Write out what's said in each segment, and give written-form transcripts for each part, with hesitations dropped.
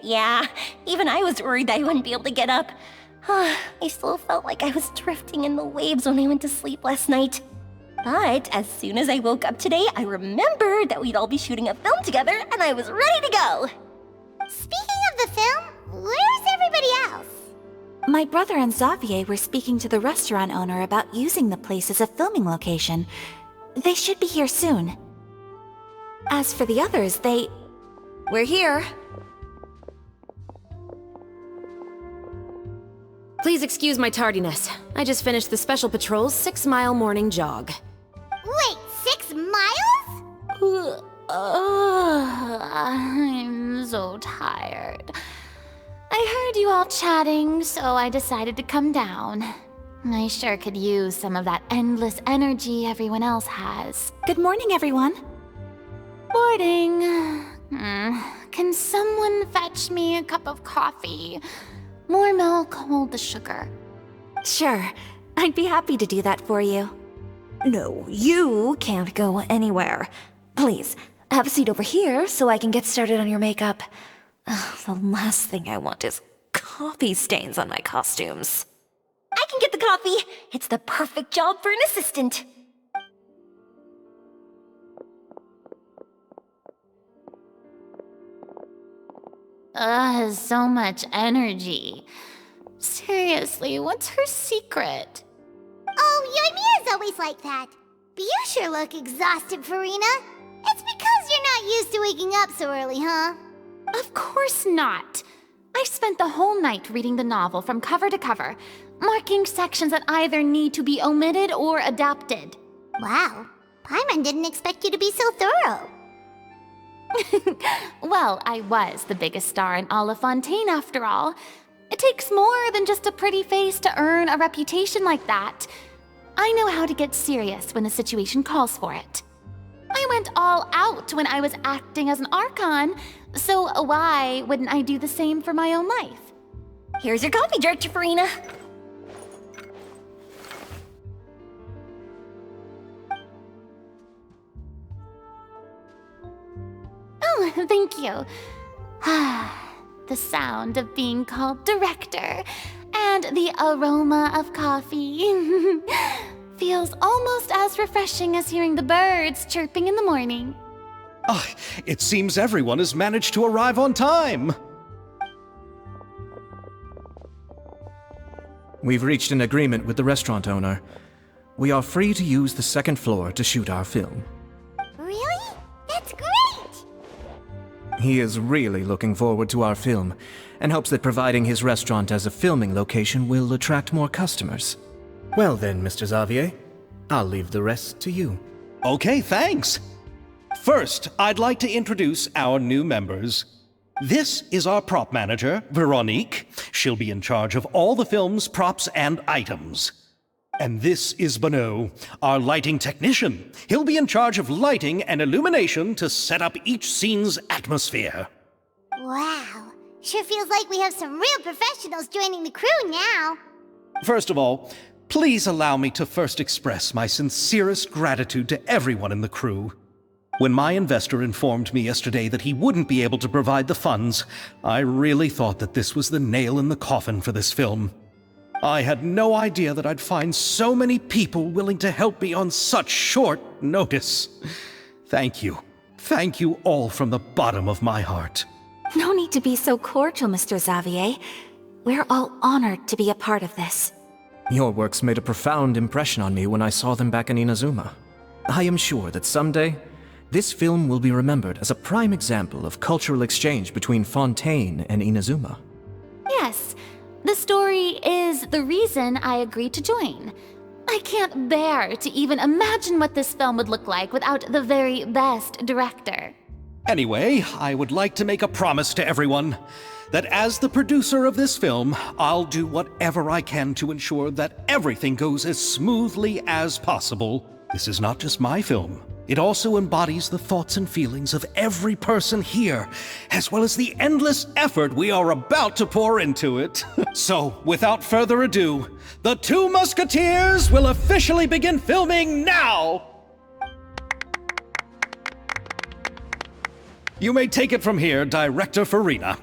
Yeah, even I was worried I wouldn't be able to get up. I still felt like I was drifting in the waves when I went to sleep last night. But as soon as I woke up today, I remembered that we'd all be shooting a film together, and I was ready to go. Speaking of the film, where's everybody else? My brother and Xavier were speaking to the restaurant owner about using the place as a filming location. They should be here soon. As for the others, We're here. Please excuse my tardiness. I just finished the Special Patrol's 6-mile morning jog. Wait, 6 miles? I'm so tired. I heard you all chatting, so I decided to come down. I sure could use some of that endless energy everyone else has. Good morning, everyone. Morning. Can someone fetch me a cup of coffee? More milk, hold the sugar. Sure, I'd be happy to do that for you. No, you can't go anywhere. Please, have a seat over here so I can get started on your makeup. The last thing I want is coffee stains on my costumes. I can get the coffee. It's the perfect job for an assistant. So much energy. Seriously, what's her secret? Oh, Yoimiya's always like that. But you sure look exhausted, Farina. It's because you're not used to waking up so early, huh? Of course not. I spent the whole night reading the novel from cover to cover, marking sections that either need to be omitted or adapted. Wow, Paimon didn't expect you to be so thorough. Well, I was the biggest star in Olive Fontaine after all. It takes more than just a pretty face to earn a reputation like that. I know how to get serious when the situation calls for it. I went all out when I was acting as an Archon, so why wouldn't I do the same for my own life? Here's your coffee, Director Farina. Oh, thank you. The sound of being called director and the aroma of coffee feels almost as refreshing as hearing the birds chirping in the morning. It seems everyone has managed to arrive on time. We've reached an agreement with the restaurant owner. We are free to use the second floor to shoot our film. Really? That's great! He is really looking forward to our film, and hopes that providing his restaurant as a filming location will attract more customers. Well then, Mr. Xavier, I'll leave the rest to you. Okay, thanks. First, I'd like to introduce our new members. This is our prop manager, Veronique. She'll be in charge of all the film's props and items. And this is Bonneau, our lighting technician. He'll be in charge of lighting and illumination to set up each scene's atmosphere. Wow, sure feels like we have some real professionals joining the crew now. First of all, please allow me to first express my sincerest gratitude to everyone in the crew. When my investor informed me yesterday that he wouldn't be able to provide the funds, I really thought that this was the nail in the coffin for this film. I had no idea that I'd find so many people willing to help me on such short notice. Thank you. Thank you all from the bottom of my heart. No need to be so cordial, Mr. Xavier. We're all honored to be a part of this. Your works made a profound impression on me when I saw them back in Inazuma. I am sure that someday, this film will be remembered as a prime example of cultural exchange between Fontaine and Inazuma. Yes, the story is the reason I agreed to join. I can't bear to even imagine what this film would look like without the very best director. Anyway, I would like to make a promise to everyone that as the producer of this film, I'll do whatever I can to ensure that everything goes as smoothly as possible. This is not just my film. It also embodies the thoughts and feelings of every person here, as well as the endless effort we are about to pour into it. So, without further ado, The Two Musketeers will officially begin filming now! You may take it from here, Director Farina.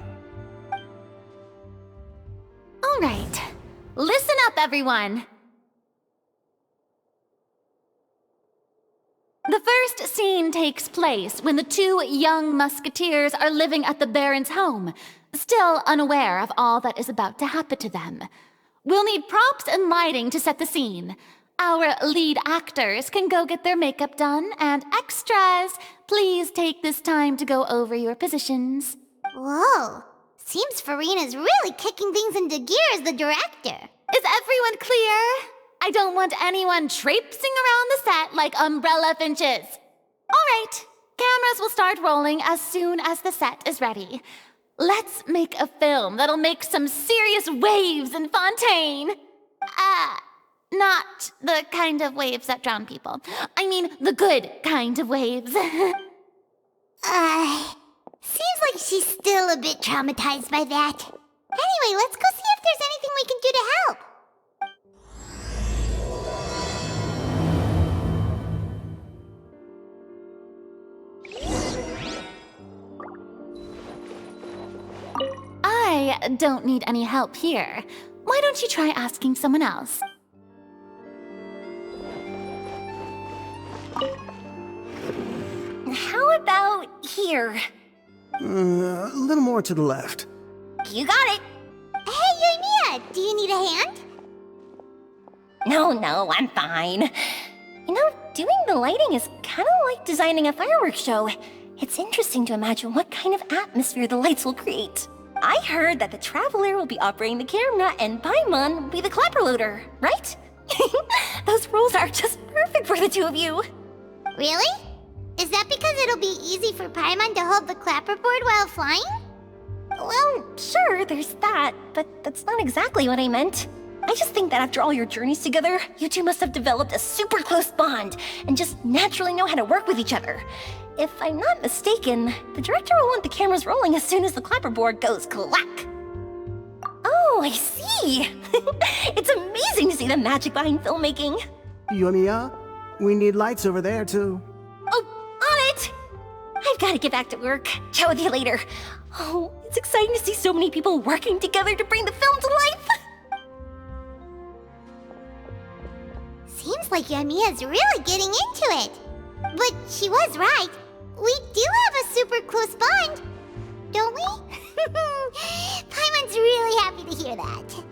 everyone. The first scene takes place when the two young musketeers are living at the Baron's home, still unaware of all that is about to happen to them. We'll need props and lighting to set the scene. Our lead actors can go get their makeup done, and extras, please take this time to go over your positions. Whoa. Seems Furina's really kicking things into gear as the director. Is everyone clear? I don't want anyone traipsing around the set like umbrella finches. All right, cameras will start rolling as soon as the set is ready. Let's make a film that'll make some serious waves in Fontaine. Not the kind of waves that drown people. I mean, the good kind of waves. Seems like she's still a bit traumatized by that. Anyway, let's go see if there's anything we can do to help. I don't need any help here. Why don't you try asking someone else? How about here? A little more to the left. You got it. Hey, Yoimiya, do you need a hand? No, I'm fine. You know, doing the lighting is kind of like designing a fireworks show. It's interesting to imagine what kind of atmosphere the lights will create. I heard that the Traveler will be operating the camera and Paimon will be the clapper loader, right? Those roles are just perfect for the two of you. Really? Is that because it'll be easy for Paimon to hold the clapperboard while flying? Well, sure, there's that, but that's not exactly what I meant. I just think that after all your journeys together, you two must have developed a super close bond and just naturally know how to work with each other. If I'm not mistaken, the director will want the cameras rolling as soon as the clapperboard goes clack. Oh, I see! It's amazing to see the magic behind filmmaking. Yoimiya, we need lights over there, too. Oh, on it! I've got to get back to work. Chat with you later. Oh, it's exciting to see so many people working together to bring the film to life. Seems like Yoimiya's really getting into it. But she was right. We do have a super close bond, don't we? Paimon's really happy to hear that.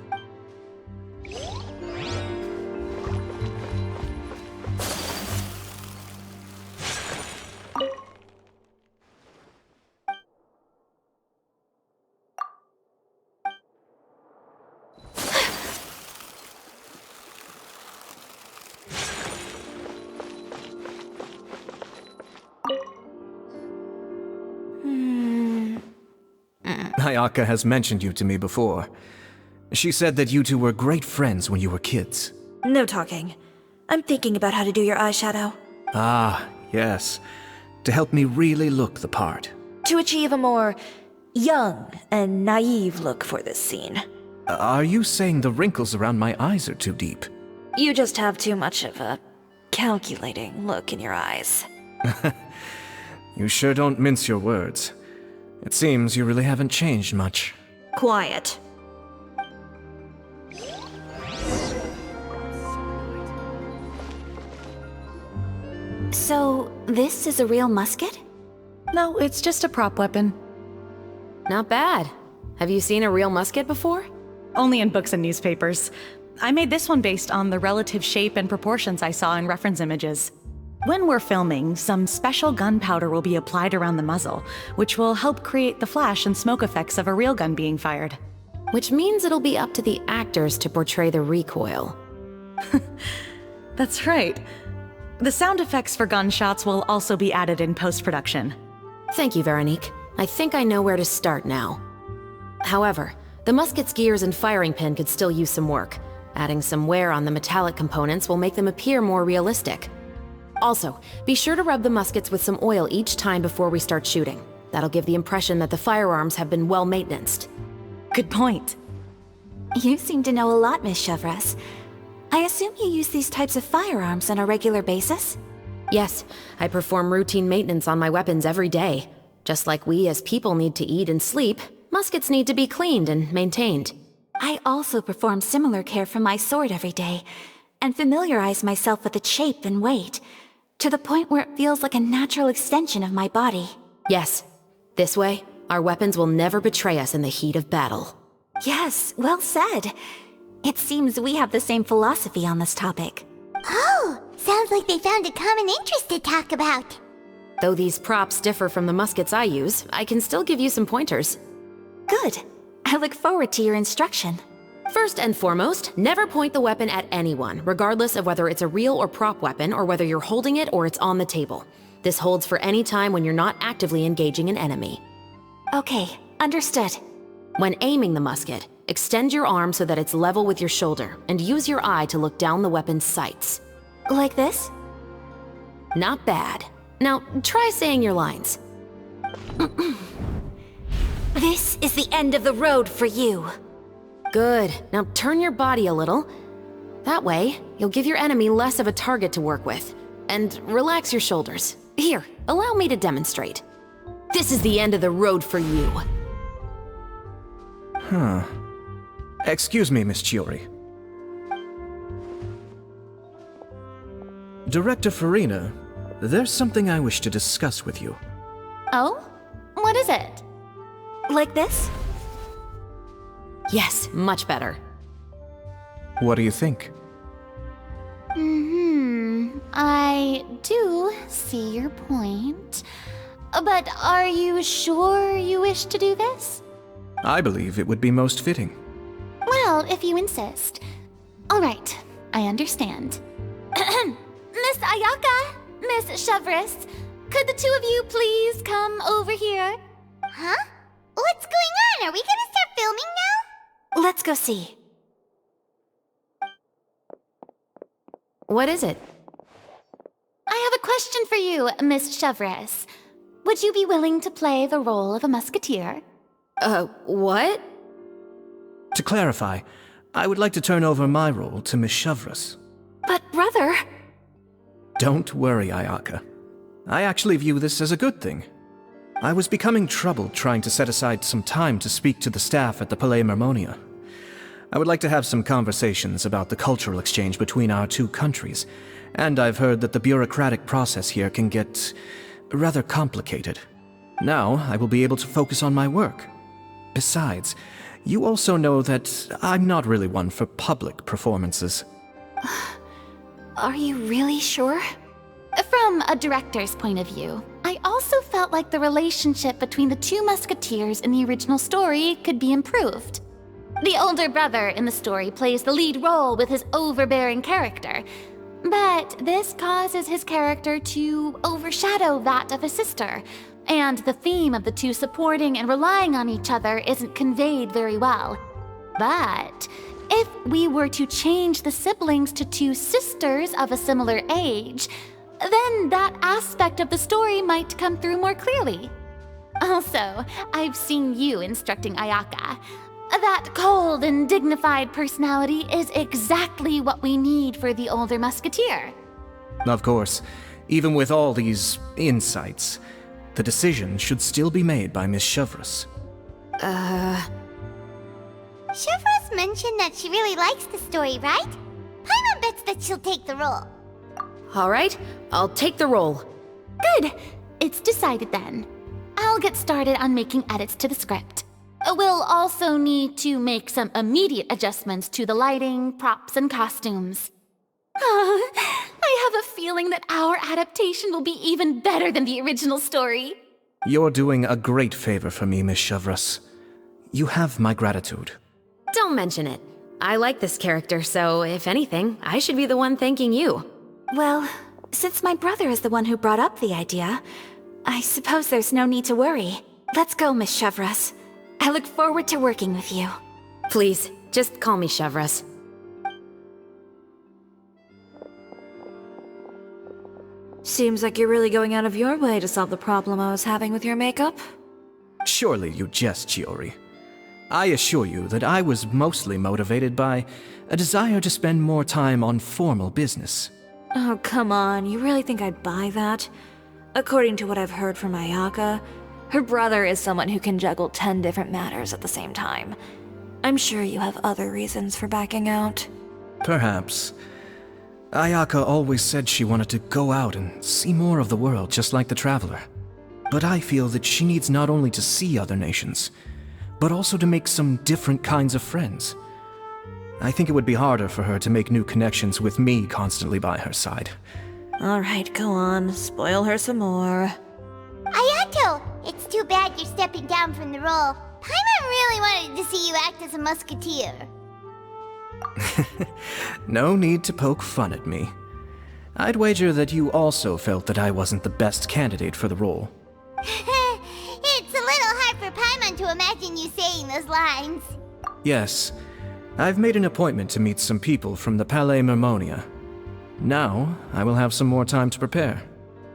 Ayaka has mentioned you to me before. She said that you two were great friends when you were kids. No talking. I'm thinking about how to do your eyeshadow. Ah, yes. To help me really look the part. To achieve a more young and naive look for this scene. Are you saying the wrinkles around my eyes are too deep? You just have too much of a calculating look in your eyes. You sure don't mince your words. It seems you really haven't changed much. Quiet. So, this is a real musket? No, it's just a prop weapon. Not bad. Have you seen a real musket before? Only in books and newspapers. I made this one based on the relative shape and proportions I saw in reference images. When we're filming, some special gunpowder will be applied around the muzzle, which will help create the flash and smoke effects of a real gun being fired. Which means it'll be up to the actors to portray the recoil. That's right. The sound effects for gunshots will also be added in post-production. Thank you, Veronique. I think I know where to start now. However, the musket's gears and firing pin could still use some work. Adding some wear on the metallic components will make them appear more realistic. Also, be sure to rub the muskets with some oil each time before we start shooting. That'll give the impression that the firearms have been well maintained. Good point. You seem to know a lot, Miss Chevres. I assume you use these types of firearms on a regular basis? Yes, I perform routine maintenance on my weapons every day. Just like we as people need to eat and sleep, muskets need to be cleaned and maintained. I also perform similar care for my sword every day, and familiarize myself with its shape and weight, to the point where it feels like a natural extension of my body. Yes. This way, our weapons will never betray us in the heat of battle. Yes, well said. It seems we have the same philosophy on this topic. Oh, sounds like they found a common interest to talk about. Though these props differ from the muskets I use, I can still give you some pointers. Good. I look forward to your instruction. First and foremost, never point the weapon at anyone, regardless of whether it's a real or prop weapon or whether you're holding it or it's on the table. This holds for any time when you're not actively engaging an enemy. Okay, understood. When aiming the musket, extend your arm so that it's level with your shoulder, and use your eye to look down the weapon's sights. Like this? Not bad. Now, try saying your lines. This is the end of the road for you. Good. Now turn your body a little. That way, you'll give your enemy less of a target to work with. And relax your shoulders. Here, allow me to demonstrate. This is the end of the road for you. Huh. Excuse me, Miss Chiori. Director Farina, there's something I wish to discuss with you. Oh? What is it? Like this? Yes, much better. What do you think? I do see your point. But are you sure you wish to do this? I believe it would be most fitting. Well, if you insist. All right, I understand. Miss Ayaka, Miss Chevris, could the two of you please come over here? Huh? What's going on? Are we gonna start filming now? Let's go see. What is it? I have a question for you, Miss Chevris. Would you be willing to play the role of a musketeer? What? To clarify, I would like to turn over my role to Miss Chevris. But brother... Don't worry, Ayaka. I actually view this as a good thing. I was becoming troubled trying to set aside some time to speak to the staff at the Palais Mermonia. I would like to have some conversations about the cultural exchange between our two countries, and I've heard that the bureaucratic process here can get rather complicated. Now, I will be able to focus on my work. Besides, you also know that I'm not really one for public performances. Are you really sure? From a director's point of view, I also felt like the relationship between the two musketeers in the original story could be improved. The older brother in the story plays the lead role with his overbearing character, but this causes his character to overshadow that of his sister, and the theme of the two supporting and relying on each other isn't conveyed very well. But if we were to change the siblings to two sisters of a similar age, then that aspect of the story might come through more clearly. Also, I've seen you instructing Ayaka. That cold and dignified personality is exactly what we need for the older musketeer. Of course, even with all these insights, the decision should still be made by Miss Chevris. Chevros mentioned that she really likes the story, right? Paimon bets that she'll take the role. All right, I'll take the role. Good. It's decided then. I'll get started on making edits to the script. We'll also need to make some immediate adjustments to the lighting, props, and costumes. I have a feeling that our adaptation will be even better than the original story. You're doing a great favor for me, Miss Chevris. You have my gratitude. Don't mention it. I like this character, so if anything, I should be the one thanking you. Well, since my brother is the one who brought up the idea, I suppose there's no need to worry. Let's go, Miss Chevris. I look forward to working with you. Please, just call me Chevris. Seems like you're really going out of your way to solve the problem I was having with your makeup. Surely you jest, Chiori. I assure you that I was mostly motivated by a desire to spend more time on formal business. Oh, come on. You really think I'd buy that? According to what I've heard from Ayaka, her brother is someone who can juggle 10 different matters at the same time. I'm sure you have other reasons for backing out. Perhaps. Ayaka always said she wanted to go out and see more of the world, just like the Traveler. But I feel that she needs not only to see other nations, but also to make some different kinds of friends. I think it would be harder for her to make new connections with me constantly by her side. Alright, go on. Spoil her some more. Ayato, it's too bad you're stepping down from the role. Paimon really wanted to see you act as a musketeer. No need to poke fun at me. I'd wager that you also felt that I wasn't the best candidate for the role. It's a little hard for Paimon to imagine you saying those lines. Yes, I've made an appointment to meet some people from the Palais Mermonia. Now, I will have some more time to prepare.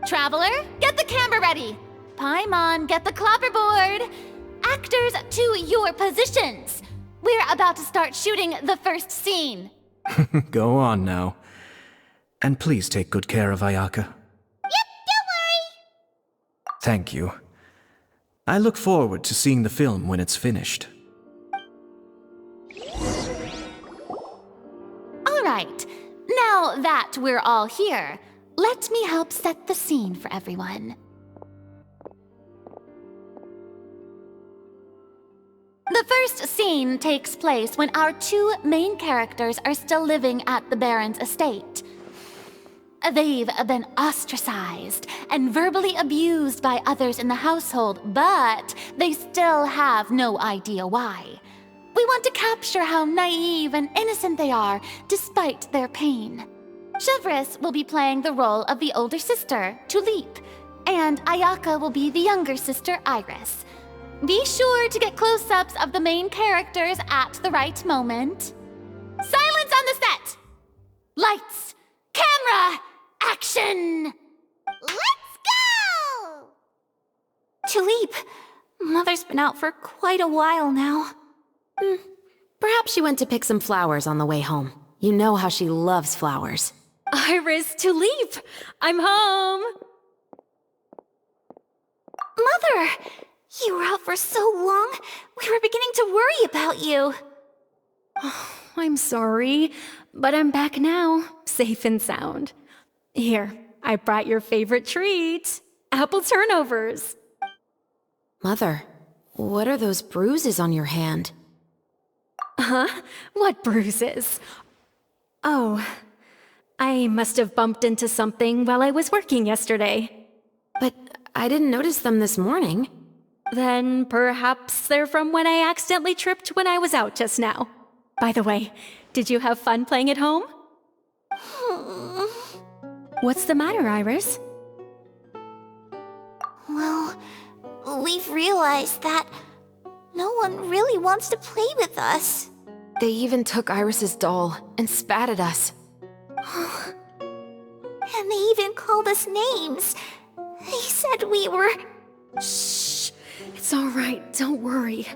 Traveler, get the camera ready. Paimon, get the clapperboard. Actors, to your positions. We're about to start shooting the first scene. Go on now. And please take good care of Ayaka. Yep, don't worry. Thank you. I look forward to seeing the film when it's finished. All right, now that we're all here, let me help set the scene for everyone. The first scene takes place when our two main characters are still living at the Baron's estate. They've been ostracized and verbally abused by others in the household, but they still have no idea why. We want to capture how naive and innocent they are despite their pain. Chevres will be playing the role of the older sister, Tulip, and Ayaka will be the younger sister, Iris. Be sure to get close-ups of the main characters at the right moment. Silence on the set! Lights! Camera! Action! Let's go! Tulip, Mother's been out for quite a while now. Perhaps she went to pick some flowers on the way home. You know how she loves flowers. Iris, Tulip! I'm home! Mother! You were out for so long, we were beginning to worry about you. I'm sorry, but I'm back now, safe and sound. Here, I brought your favorite treat, apple turnovers. Mother, what are those bruises on your hand? Huh? What bruises? Oh, I must have bumped into something while I was working yesterday. But I didn't notice them this morning. Then perhaps they're from when I accidentally tripped when I was out just now. By the way, did you have fun playing at home? What's the matter, Iris? Well, we've realized that no one really wants to play with us. They even took Iris's doll and spat at us. And they even called us names. They said we were... Shh! It's all right, don't worry.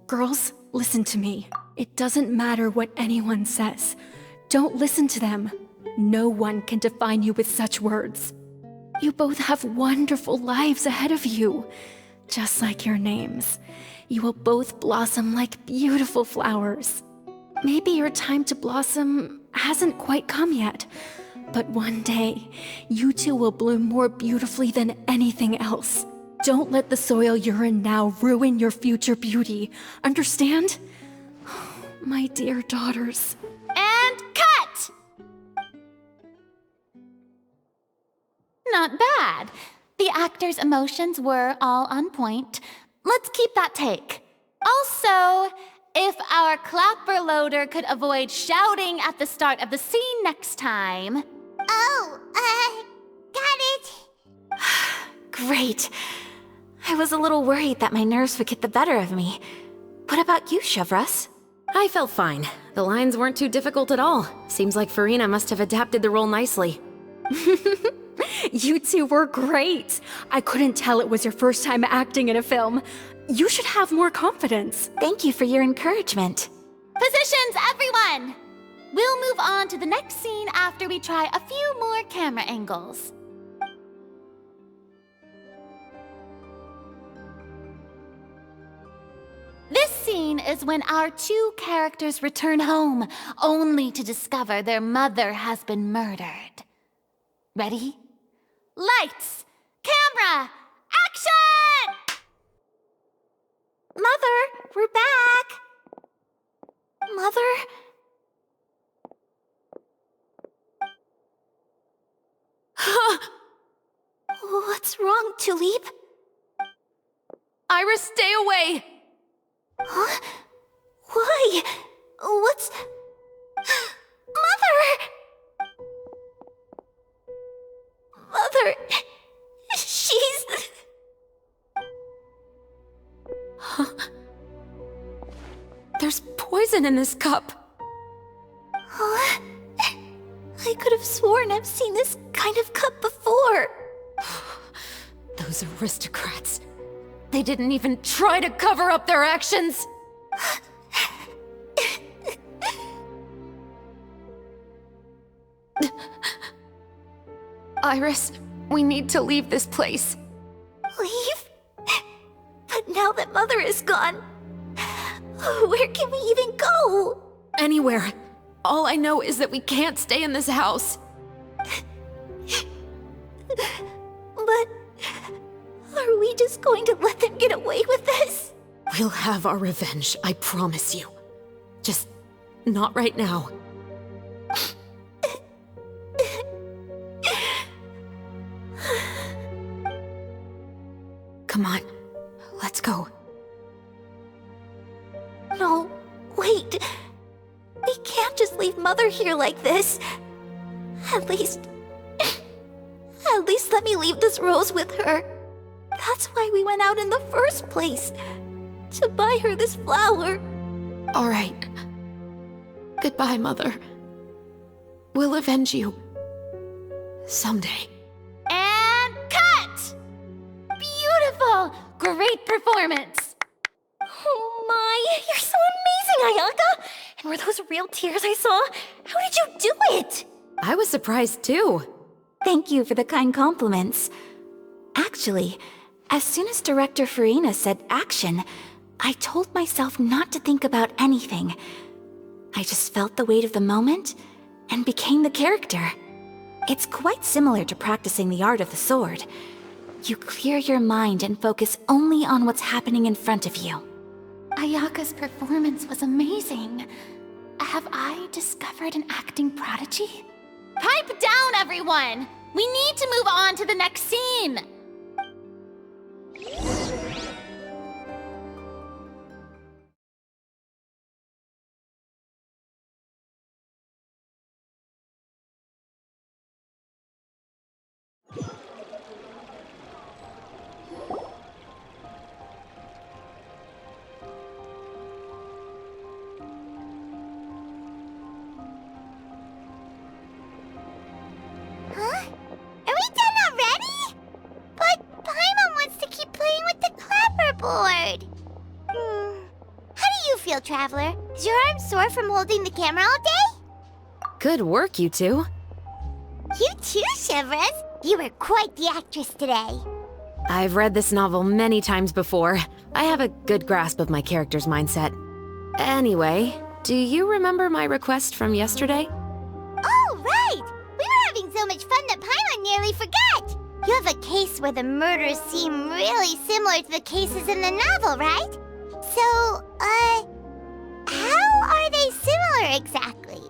Girls, listen to me. It doesn't matter what anyone says. Don't listen to them. No one can define you with such words. You both have wonderful lives ahead of you. Just like your names. You will both blossom like beautiful flowers. Maybe your time to blossom hasn't quite come yet, but one day, you two will bloom more beautifully than anything else. Don't let the soil you're in now ruin your future beauty. Understand? My dear daughters. And cut! Not bad. The actors' emotions were all on point. Let's keep that take. Also, if our clapper loader could avoid shouting at the start of the scene next time. Oh, got it. Great. I was a little worried that my nerves would get the better of me. What about you, Chevres? I felt fine. The lines weren't too difficult at all. Seems like Farina must have adapted the role nicely. You two were great. I couldn't tell it was your first time acting in a film. You should have more confidence. Thank you for your encouragement. Positions, everyone! We'll move on to the next scene after we try a few more camera angles. This scene is when our two characters return home, only to discover their mother has been murdered. Ready? Lights! Camera! Action! Mother, we're back! Mother? What's wrong, Tulip? Iris, stay away! Huh? Why? What's... Mother! Mother... She's... There's poison in this cup. Huh? I could have sworn I've seen this kind of cup before. Those aristocrats. They didn't even try to cover up their actions. Iris, we need to leave this place. Leave? But now that Mother is gone, where can we even go? Anywhere. All I know is that we can't stay in this house. But are we just going to let them get away with this? We'll have our revenge, I promise you. Just not right now. Come on, let's go. No, wait. We can't just leave Mother here like this. At least let me leave this rose with her. That's why we went out in the first place. To buy her this flower. All right. Goodbye, Mother. We'll avenge you. Someday. And cut! Beautiful! Great performance! Oh my, you're so amazing, Ayaka! And were those real tears I saw? How did you do it? I was surprised too. Thank you for the kind compliments. Actually, as soon as Director Farina said action, I told myself not to think about anything. I just felt the weight of the moment and became the character. It's quite similar to practicing the art of the sword. You clear your mind and focus only on what's happening in front of you. Ayaka's performance was amazing. Have I discovered an acting prodigy? Pipe down, everyone! We need to move on to the next scene! Huh? Are we done already? But Paimon wants to keep playing with the clapperboard. How do you feel, Traveler? Is your arm sore from holding the camera all day? Good work, you two. You too, Shivers. You were quite the actress today. I've read this novel many times before. I have a good grasp of my character's mindset. Anyway, do you remember my request from yesterday? Oh, right! We were having so much fun that Paimon nearly forgot! You have a case where the murders seem really similar to the cases in the novel, right? So, how are they similar exactly?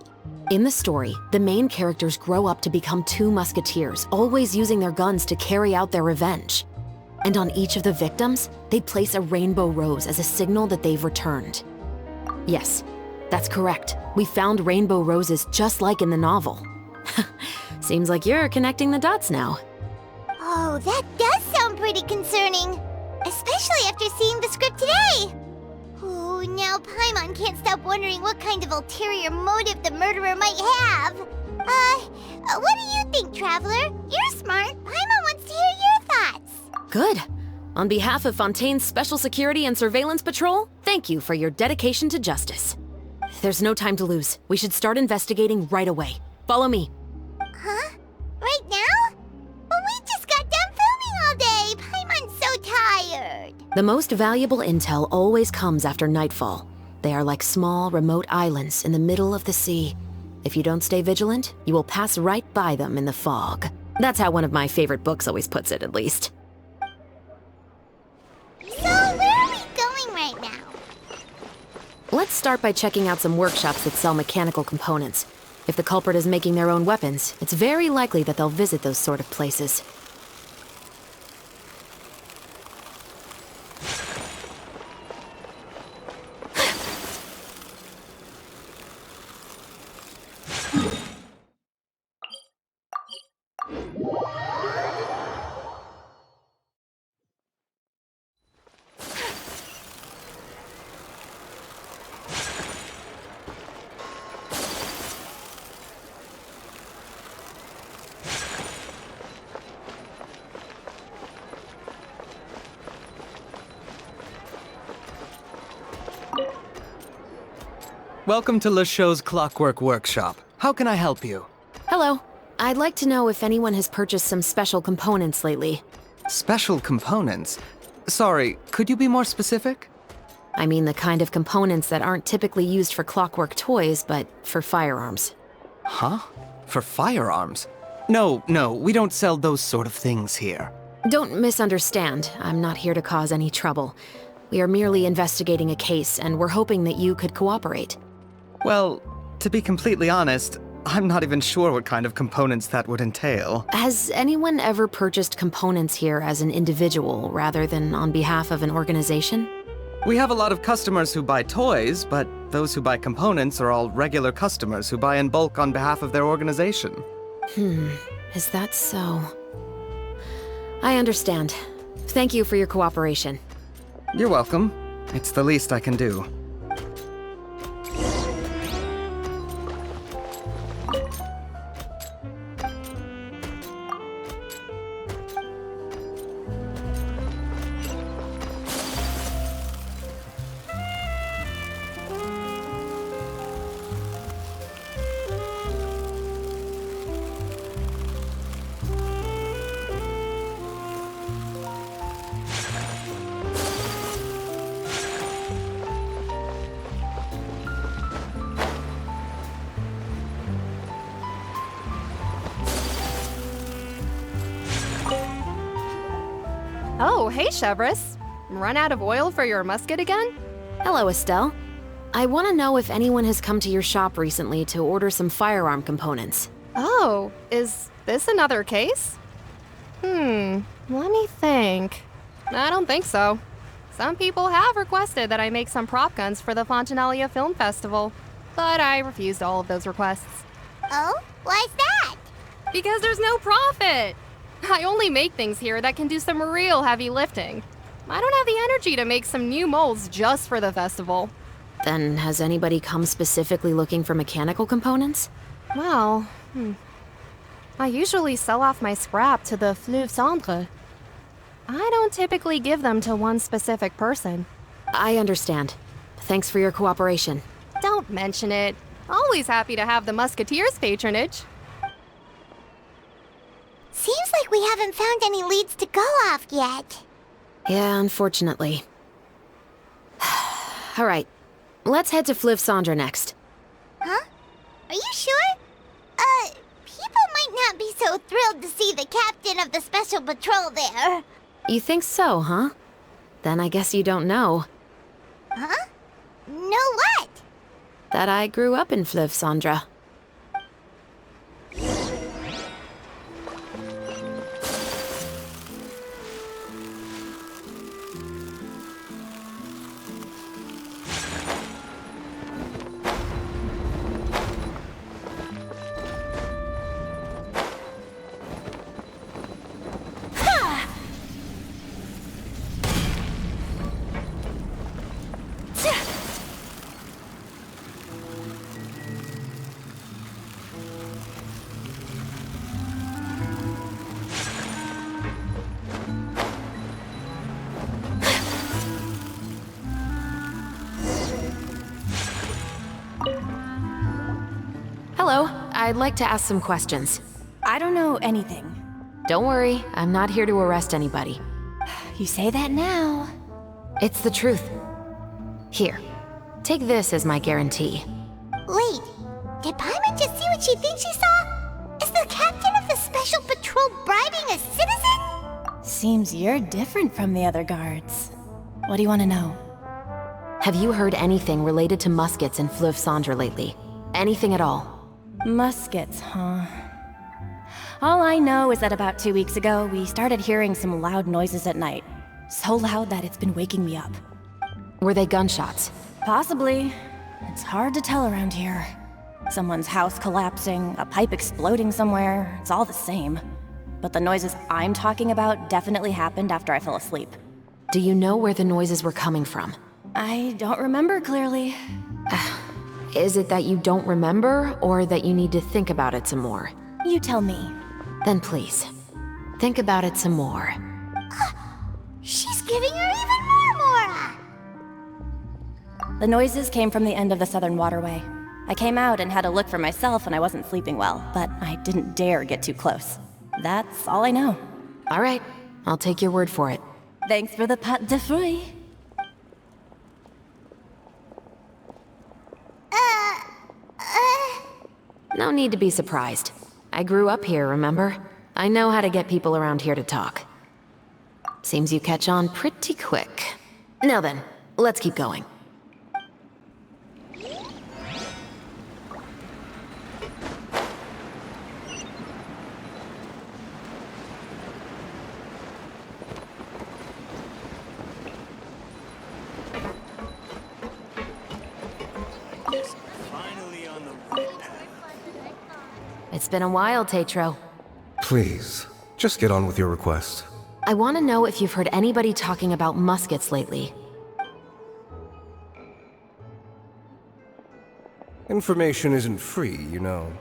In the story, the main characters grow up to become two musketeers, always using their guns to carry out their revenge. And on each of the victims, they place a rainbow rose as a signal that they've returned. Yes, that's correct. We found rainbow roses just like in the novel. Seems like you're connecting the dots now. Oh, that does sound pretty concerning. Especially after seeing the script today. Oh, now Paimon can't stop wondering what kind of ulterior motive the murderer might have. What do you think, Traveler? You're smart. Paimon wants to hear your thoughts. Good. On behalf of Fontaine's Special Security and Surveillance Patrol, thank you for your dedication to justice. There's no time to lose. We should start investigating right away. Follow me. Huh? Right now? But we just got done filming all day. Paimon's so tired. The most valuable intel always comes after nightfall. They are like small, remote islands in the middle of the sea. If you don't stay vigilant, you will pass right by them in the fog. That's how one of my favorite books always puts it, at least. So, where are we going right now? Let's start by checking out some workshops that sell mechanical components. If the culprit is making their own weapons, it's very likely that they'll visit those sort of places. Welcome to LeChaux's Clockwork Workshop. How can I help you? Hello. I'd like to know if anyone has purchased some special components lately. Special components? Sorry, could you be more specific? I mean the kind of components that aren't typically used for clockwork toys, but for firearms. Huh? For firearms? No, we don't sell those sort of things here. Don't misunderstand. I'm not here to cause any trouble. We are merely investigating a case, and we're hoping that you could cooperate. Well, to be completely honest, I'm not even sure what kind of components that would entail. Has anyone ever purchased components here as an individual rather than on behalf of an organization? We have a lot of customers who buy toys, but those who buy components are all regular customers who buy in bulk on behalf of their organization. Is that so? I understand. Thank you for your cooperation. You're welcome. It's the least I can do. Oh, hey, Chevris. Run out of oil for your musket again? Hello, Estelle. I want to know if anyone has come to your shop recently to order some firearm components. Oh, is this another case? Let me think. I don't think so. Some people have requested that I make some prop guns for the Fontanalia Film Festival, but I refused all of those requests. Oh? Why's that? Because there's no profit! I only make things here that can do some real heavy lifting. I don't have the energy to make some new molds just for the festival. Then has anybody come specifically looking for mechanical components? Well, I usually sell off my scrap to the Fleuve Cendre. I don't typically give them to one specific person. I understand. Thanks for your cooperation. Don't mention it. Always happy to have the Musketeers' patronage. Seems like we haven't found any leads to go off yet. Yeah, unfortunately. All right, let's head to Fleuve Cendre next. Huh? Are you sure? People might not be so thrilled to see the captain of the special patrol there. You think so, huh? Then I guess you don't know. Huh? Know what? That I grew up in Fleuve Cendre. Hello, I'd like to ask some questions. I don't know anything. Don't worry, I'm not here to arrest anybody. You say that now. It's the truth. Here, Take this as my guarantee. Wait, did Paimon just see what she thinks she saw? Is the captain of the Special Patrol bribing a citizen? Seems you're different from the other guards. What do you want to know? Have you heard anything related to muskets in Fleuve Cendre lately? Anything at all? Muskets, huh? All I know is that about 2 weeks ago, we started hearing some loud noises at night. So loud that it's been waking me up. Were they gunshots? Possibly. It's hard to tell around here. Someone's house collapsing, a pipe exploding somewhere, it's all the same. But the noises I'm talking about definitely happened after I fell asleep. Do you know where the noises were coming from? I don't remember clearly. Is it that you don't remember, or that you need to think about it some more? You tell me. Then please, think about it some more. She's giving her even more Mora! The noises came from the end of the Southern Waterway. I came out and had a look for myself when I wasn't sleeping well, but I didn't dare get too close. That's all I know. All right, I'll take your word for it. Thanks for the pâte de fruits. No need to be surprised. I grew up here, remember? I know how to get people around here to talk. Seems you catch on pretty quick. Now then, let's keep going. It's been a while, Tetro. Please, just get on with your request. I want to know if you've heard anybody talking about muskets lately. Information isn't free, you know.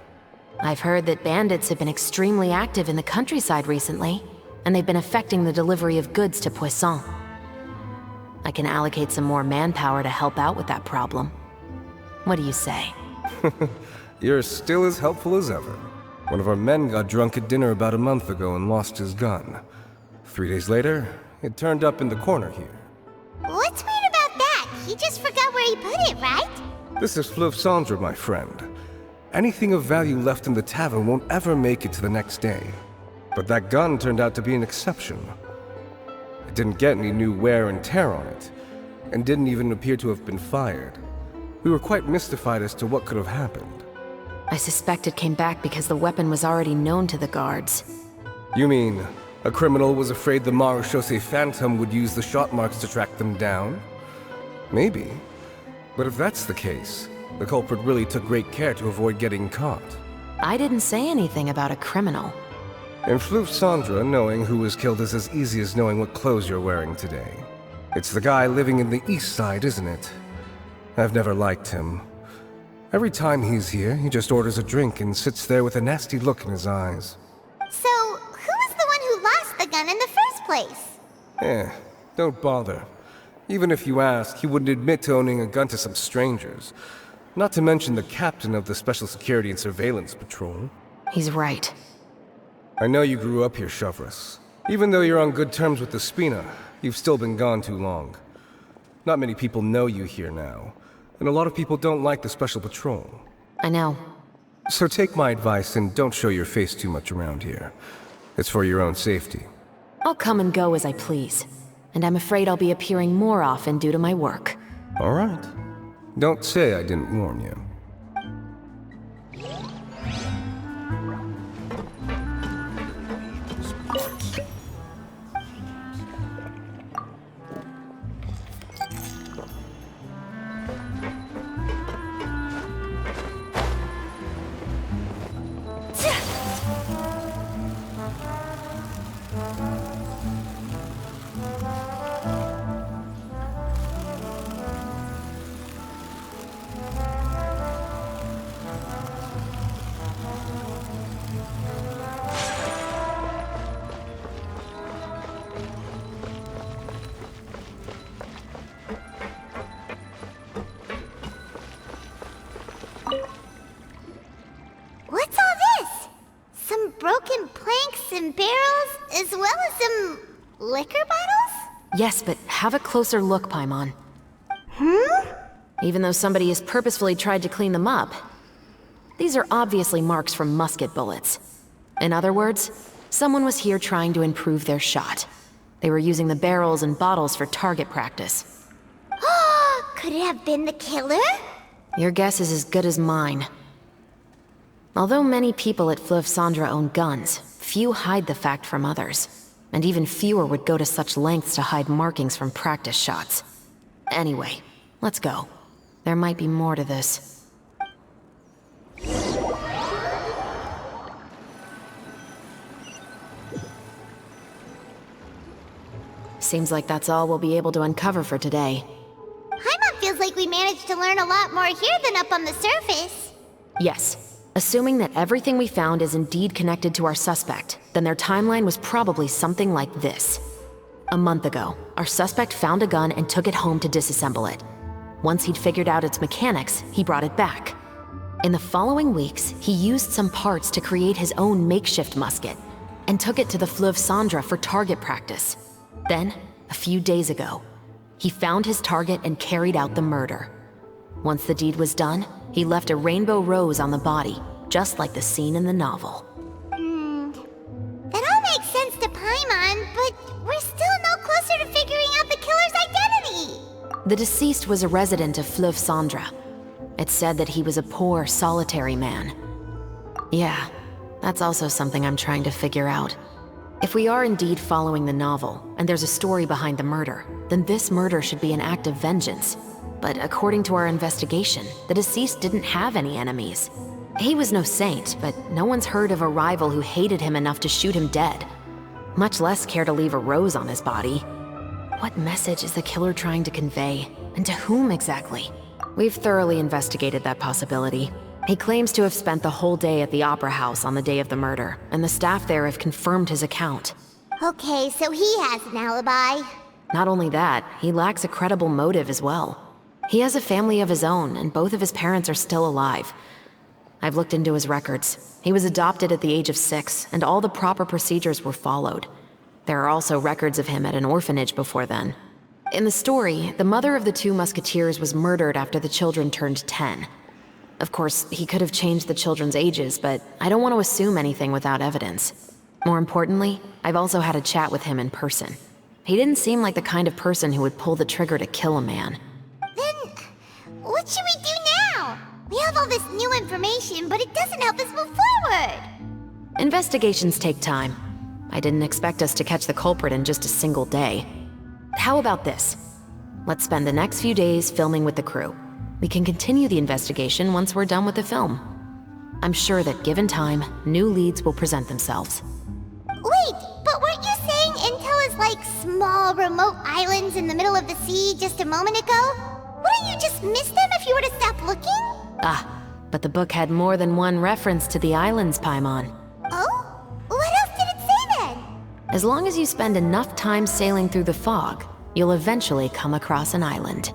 I've heard that bandits have been extremely active in the countryside recently, and they've been affecting the delivery of goods to Poisson. I can allocate some more manpower to help out with that problem. What do you say? You're still as helpful as ever. One of our men got drunk at dinner about a month ago and lost his gun. 3 days later, it turned up in the corner here. What's weird about that? He just forgot where he put it, right? This is Fleuve Cendre, my friend. Anything of value left in the tavern won't ever make it to the next day. But that gun turned out to be an exception. It didn't get any new wear and tear on it, and didn't even appear to have been fired. We were quite mystified as to what could have happened. I suspect it came back because the weapon was already known to the guards. You mean, a criminal was afraid the Marechaussee Phantom would use the shot marks to track them down? Maybe. But if that's the case, the culprit really took great care to avoid getting caught. I didn't say anything about a criminal. In Fleuve Cendre, knowing who was killed is as easy as knowing what clothes you're wearing today. It's the guy living in the east side, isn't it? I've never liked him. Every time he's here, he just orders a drink and sits there with a nasty look in his eyes. So, who was the one who lost the gun in the first place? Don't bother. Even if you ask, he wouldn't admit to owning a gun to some strangers. Not to mention the captain of the Special Security and Surveillance Patrol. He's right. I know you grew up here, Chevreuse. Even though you're on good terms with the Spina, you've still been gone too long. Not many people know you here now, and a lot of people don't like the Special Patrol. I know. So take my advice and don't show your face too much around here. It's for your own safety. I'll come and go as I please, and I'm afraid I'll be appearing more often due to my work. All right. Don't say I didn't warn you. What's all this? Some broken planks and barrels, as well as some liquor bottles? Yes, but have a closer look, Paimon. even though somebody has purposefully tried to clean them up. These are obviously marks from musket bullets. In other words, someone was here trying to improve their shot. They were using the barrels and bottles for target practice. Could it have been the killer? Your guess is as good as mine. Although many people at Fleuve Cendres own guns, few hide the fact from others. And even fewer would go to such lengths to hide markings from practice shots. Anyway, let's go. There might be more to this. Seems like that's all we'll be able to uncover for today. Paimon feels like we managed to learn a lot more here than up on the surface. Yes. Assuming that everything we found is indeed connected to our suspect, then their timeline was probably something like this. A month ago, our suspect found a gun and took it home to disassemble it. Once he'd figured out its mechanics, he brought it back. In the following weeks, he used some parts to create his own makeshift musket, and took it to the Fleuve Cendres for target practice. Then, a few days ago, he found his target and carried out the murder. Once the deed was done, he left a rainbow rose on the body, just like the scene in the novel. That all makes sense to Paimon, but we're still no closer to figuring out the killer's identity. The deceased was a resident of Fleuve Cendres. It's said that he was a poor, solitary man. Yeah, that's also something I'm trying to figure out. If we are indeed following the novel, and there's a story behind the murder, then this murder should be an act of vengeance. But according to our investigation, the deceased didn't have any enemies. He was no saint, but no one's heard of a rival who hated him enough to shoot him dead. Much less care to leave a rose on his body. What message is the killer trying to convey? And to whom exactly? We've thoroughly investigated that possibility. He claims to have spent the whole day at the Opera House on the day of the murder, and the staff there have confirmed his account. Okay, so he has an alibi. Not only that, he lacks a credible motive as well. He has a family of his own, and both of his parents are still alive. I've looked into his records. He was adopted at the age of 6, and all the proper procedures were followed. There are also records of him at an orphanage before then. In the story, the mother of the 2 musketeers was murdered after the children turned 10. Of course, he could have changed the children's ages, but I don't want to assume anything without evidence. More importantly, I've also had a chat with him in person. He didn't seem like the kind of person who would pull the trigger to kill a man. Then, what should we do now? We have all this new information, but it doesn't help us move forward. Investigations take time. I didn't expect us to catch the culprit in just a single day. How about this? Let's spend the next few days filming with the crew. We can continue the investigation once we're done with the film. I'm sure that given time, new leads will present themselves. Wait, but weren't you saying Intel is like small, remote islands in the middle of the sea just a moment ago? Wouldn't you just miss them if you were to stop looking? Ah, but the book had more than one reference to the islands, Paimon. Oh? What else did it say then? As long as you spend enough time sailing through the fog, you'll eventually come across an island.